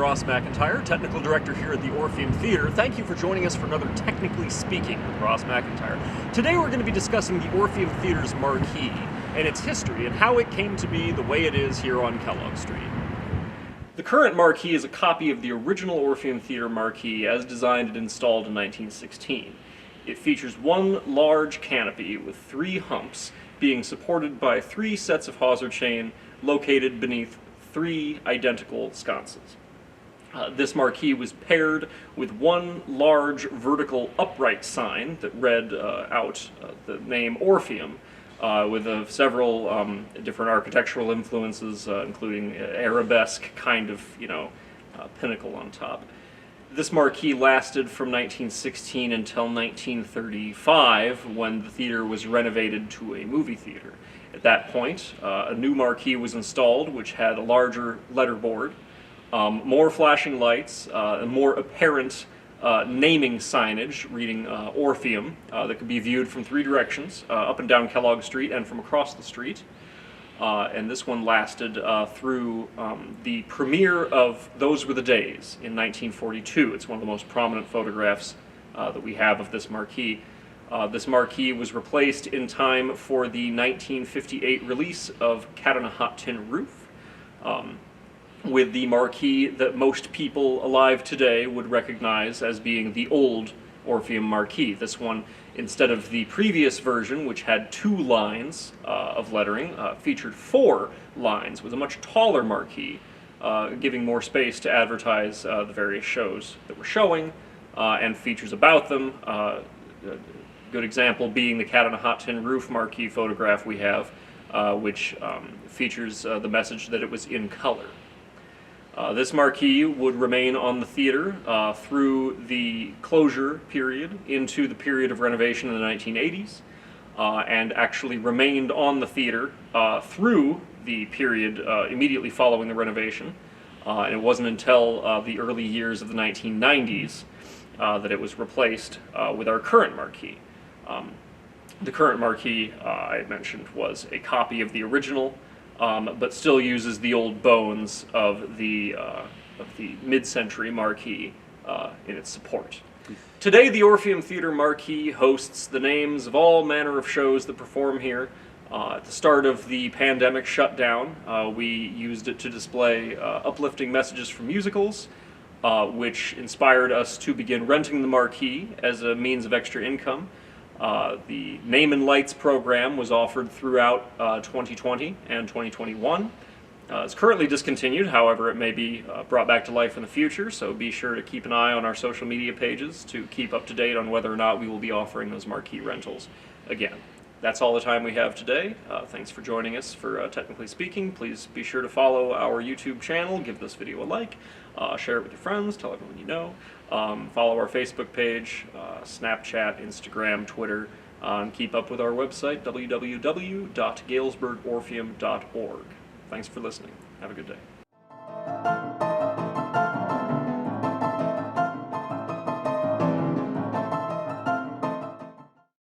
Ross McIntire, Technical Director here at the Orpheum Theatre. Thank you for joining us for another Technically Speaking with Ross McIntire. Today we're going to be discussing the Orpheum Theatre's Marquee and its history and how it came to be the way it is here on Kellogg Street. The current Marquee is a copy of the original Orpheum Theatre Marquee as designed and installed in 1916. It features one large canopy with three humps being supported by three sets of hawser chain located beneath three identical sconces. This marquee was paired with one large vertical upright sign that read out the name Orpheum with several different architectural influences, including arabesque kind of, pinnacle on top. This marquee lasted from 1916 until 1935, when the theater was renovated to a movie theater. At that point, a new marquee was installed, which had a larger letterboard, more flashing lights, and more apparent naming signage reading Orpheum that could be viewed from three directions, up and down Kellogg Street and from across the street. And this one lasted through the premiere of Those Were the Days in 1942. It's one of the most prominent photographs that we have of this marquee. This marquee was replaced in time for the 1958 release of Cat on a Hot Tin Roof, with the marquee that most people alive today would recognize as being the old Orpheum marquee. This one, instead of the previous version, which had 2 lines of lettering, featured 4 lines with a much taller marquee, giving more space to advertise the various shows that were showing and features about them. Good example being the Cat on a Hot Tin Roof marquee photograph we have, which features the message that it was in color. This marquee would remain on the theater through the closure period into the period of renovation in the 1980s, and actually remained on the theater through the period immediately following the renovation. And it wasn't until the early years of the 1990s that it was replaced with our current marquee. The current marquee, I mentioned, was a copy of the original, but still uses the old bones of the mid-century marquee in its support. Today, the Orpheum Theatre Marquee hosts the names of all manner of shows that perform here. At the start of the pandemic shutdown, we used it to display uplifting messages from musicals, which inspired us to begin renting the marquee as a means of extra income. The Name and Lights program was offered throughout 2020 and 2021. It's currently discontinued, however it may be brought back to life in the future, so be sure to keep an eye on our social media pages to keep up to date on whether or not we will be offering those marquee rentals again. That's all the time we have today. Thanks for joining us for Technically Speaking. Please be sure to follow our YouTube channel, give this video a like, share it with your friends, tell everyone you know. Follow our Facebook page, Snapchat, Instagram, Twitter, and keep up with our website, www.galesburgorpheum.org. Thanks for listening. Have a good day.